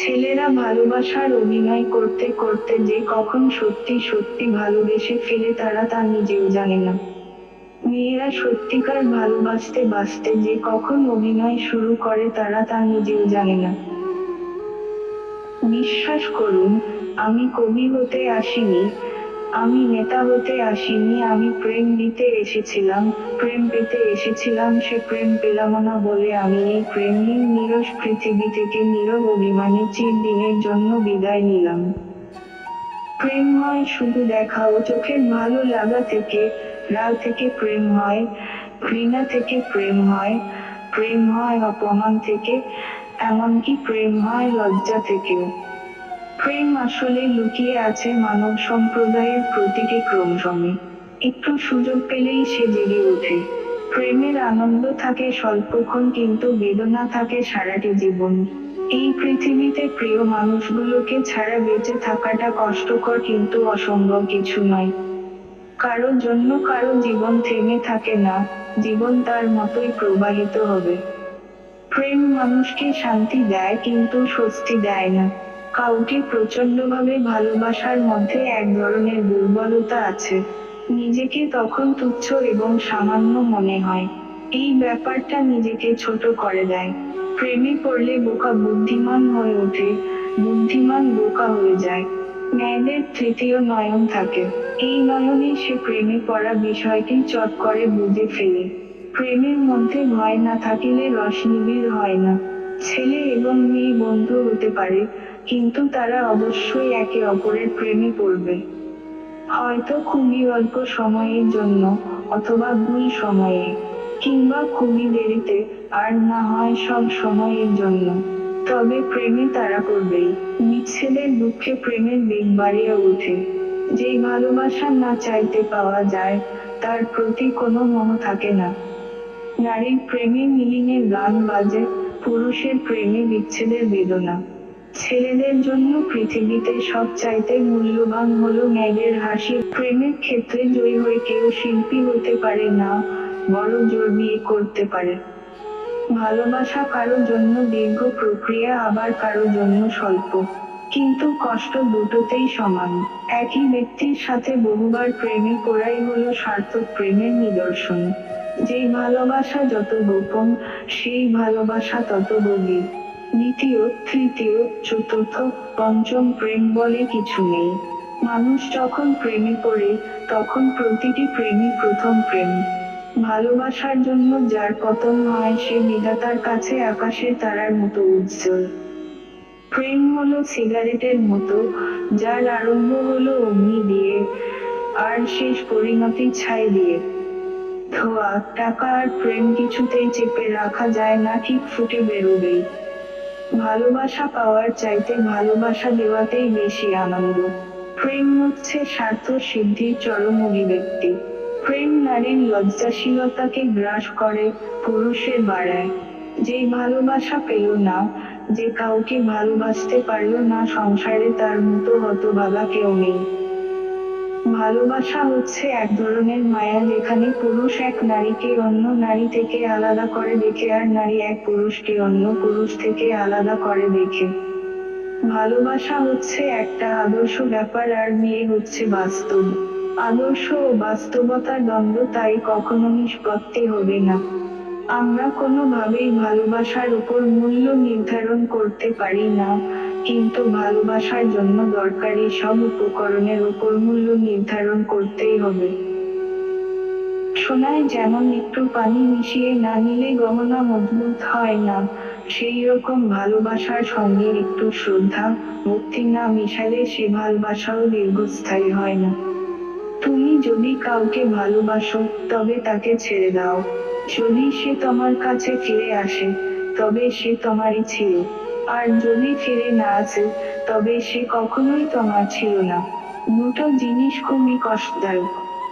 ছেলেরা ভালোবাসার অভিনয় করতে করতে যে কখন সত্যি সত্যি ভালোবেসে ফেলে তারা তা নিজেও জানে না। মেয়েরা সত্যিকার ভালোবাসতে বাসতে যে কখন অভিনয় শুরু করে তারা তা নিজেও জানে না। বিশ্বাস করুন, আমি কবি হতে আসিনি, আমি নেতা হতে আসিনি, আমি প্রেম দিতে এসেছিলাম, প্রেম পেতে এসেছিলাম, সে প্রেম পেলাম না বলে আমি এই প্রেমহীন নিরস পৃথিবী থেকে নীরব অভিমানে চিরদিনের জন্য বিদায় নিলাম। প্রেম হয় শুধু দেখা ও চোখের ভালো লাগা থেকে, রাগ থেকে প্রেম হয়, ঘৃণা থেকে প্রেম হয়, প্রেম হয় অপমান থেকে, এমনকি প্রেম হয় লজ্জা থেকেও। প্রেম আসলে লুকিয়ে আছে মানব সম্প্রদায়ের প্রতিটি ক্রোমোজোমে। একটু সুযোগ পেলেই সে জেগে ওঠে। প্রেমের আনন্দ থাকে স্বল্পক্ষণ কিন্তু বেদনা থাকে সারাটি জীবন। এই পৃথিবীতে প্রিয় মানুষগুলোকে ছাড়া বেঁচে থাকাটা কষ্টকর কিন্তু অসম্ভব কিছু নয়। কারো জন্য কারো জীবন থেমে থাকে না, জীবন তার মতোই প্রবাহিত হবে। প্রেম মানুষকে শান্তি দেয় কিন্তু স্বস্তি দেয় না। কাউকে প্রচণ্ডভাবে ভালোবাসার মধ্যে এক ধরনের দুর্বলতা আছে। নিজেকে তখন তুচ্ছ এবং সামান্য মনে হয়। এই ব্যাপারটা নিজেকে ছোট করে দেয়। প্রেমে পড়লে বোকা বুদ্ধিমান হয়ে ওঠে, বুদ্ধিমান বোকা হয়ে যায়। মেয়েদের তৃতীয় নয়ন থাকে। এই নয়নে সে প্রেমে পড়া বিষয়টি চট করে বুঝে ফেলে। প্রেমের মধ্যে ভয় না থাকিলে রস নিবিড় হয় না। ছেলে এবং মেয়ে বন্ধু হতে পারে, কিন্তু তারা অবশ্যই একে অপরের প্রেমে পড়বে। হয়তো খুবই অল্প সময়ের জন্য, অথবা ভুল সময়ে, কিংবা খুবই দেরিতে, আর না হয় সব সময়ের জন্য। তবে প্রেমে তারা পড়বেই। বিচ্ছেদের দুঃখে প্রেমের বেগ বাড়িয়ে ওঠে। যেই ভালোবাসা না চাইতে পাওয়া যায়, তার প্রতি কোনো মোহ থাকে না। নারীর প্রেমে মিলিনের গান বাজে, পুরুষের প্রেমে বিচ্ছেদের বেদনা। ছেলেদের জন্য পৃথিবীতে সবচাইতে মূল্যবান হলো মেয়েদের হাসি। প্রেমের ক্ষেত্রে জয়ী হয়ে কেউ শিল্পী হতে পারে না, বড় জোর বিয়ে করতে পারে। ভালোবাসা কারো জন্য দীর্ঘ প্রক্রিয়া, আবার কারো জন্য স্বল্প। কিন্তু কষ্ট দুটোতেই সমান। একই ব্যক্তির সাথে বহুবার প্রেমে পড়াই হলো সার্থক প্রেমের নিদর্শন। যেই ভালোবাসা যত গোপন, সেই ভালোবাসা তত গভীর। দ্বিতীয়, তৃতীয়, চতুর্থ, পঞ্চম প্রেম বলে কিছু নেই। মানুষ যখন প্রেমে পড়ে, তখন প্রতিটি প্রেমই প্রথম প্রেম। ভালোবাসার জন্য যার পতন হয় সে বিধাতার কাছে আকাশের তারার মতো উজ্জ্বল। প্রেম হলো সিগারেটের মতো, যার আরম্ভ হলো অগ্নি দিয়ে, আর শেষ পরিণতি ছাই দিয়ে। ধোঁয়া, টাকা আর প্রেম কিছুতেই চেপে রাখা যায় না, ঠিক ফুটে বেরোবেই। ভালোবাসা পাওয়ার চাইতে ভালোবাসা দেওয়াতেই বেশি আনন্দ। প্রেম হচ্ছে স্বার্থ সিদ্ধির চরম অভিব্যক্তি। প্রেম নারীর লজ্জাশীলতাকে গ্রাস করে, পুরুষের বাড়ায়। যেই ভালোবাসা পেল না, যে কাউকে ভালোবাসতে পারল না সংসারে, তার মতো হতভাগা কেউ নেই। ভালোবাসা হচ্ছে এক ধরনের মায়া যেখানে পুরুষ এক নারীকে অন্য নারী থেকে আলাদা করে দেখে আর নারী এক পুরুষকে অন্য পুরুষ থেকে আলাদা করে দেখে। ভালোবাসা হচ্ছে একটা আদর্শ ব্যাপার আর বিয়ে হচ্ছে বাস্তব। আদর্শ ও বাস্তবতার দ্বন্দ্ব তাই কখনো নিষ্পত্তি হবে না। আমরা কোনোভাবেই ভালোবাসার উপর মূল্য নির্ধারণ করতে পারি না, কিন্তু ভালোবাসার জন্য দরকারি সব উপকরণের উপর মূল্য নির্ধারণ করতেই হবে। সোনায় যেমন একটু পানি মিশিয়ে না নিলে গহনা মজবুত হয় না, সেই রকম ভালোবাসার সঙ্গে একটু শ্রদ্ধা, ভক্তি না মিশালে সে ভালোবাসাও দীর্ঘস্থায়ী হয় না। তুমি যদি কাউকে ভালোবাসো, তবে তাকে ছেড়ে দাও। যদি সে তোমার কাছে ফিরে আসে, তবে সে তোমারই ছিল। আর যদি ফিরে না আসে, তবে সে কখনোই তোমার ছিল না। দুটো জিনিস খুবই কষ্টদায়ক।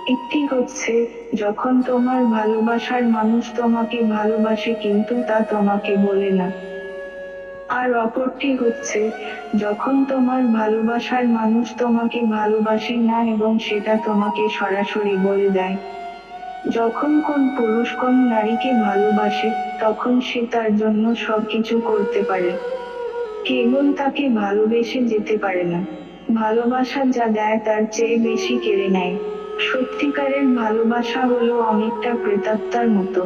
একটি হচ্ছে, যখন তোমার ভালোবাসার মানুষ তোমাকে ভালোবাসে কিন্তু তা তোমাকে বলে না। আর অপরটি হচ্ছে, যখন তোমার ভালোবাসার মানুষ তোমাকে ভালোবাসে না এবং সেটা তোমাকে সরাসরি বলে দেয়। যখন কোন পুরুষ কোন নারীকে ভালোবাসে, তখন সে তার জন্য সবকিছু করতে পারে। কেবল তাকে ভালোবেসে যেতে পারে না, ভালোবাসা যা দেয় তার চেয়ে বেশি কেড়ে নেয়। সত্যিকারের ভালোবাসা হলো অনেকটা প্রেতাত্মার মতো।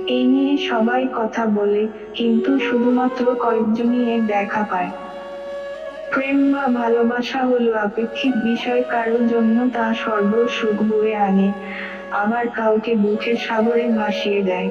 এই নিয়ে সবাই কথা বলে, কিন্তু শুধুমাত্র কয়েকজনই এর দেখা পায়। প্রেম বা ভালোবাসা হলো আপেক্ষিক বিষয়, কারোর জন্য তা স্বর্গ সুখ বয়ে আনে, আবার কাউকে দুঃখের সাগরে ভাসিয়ে দেয়।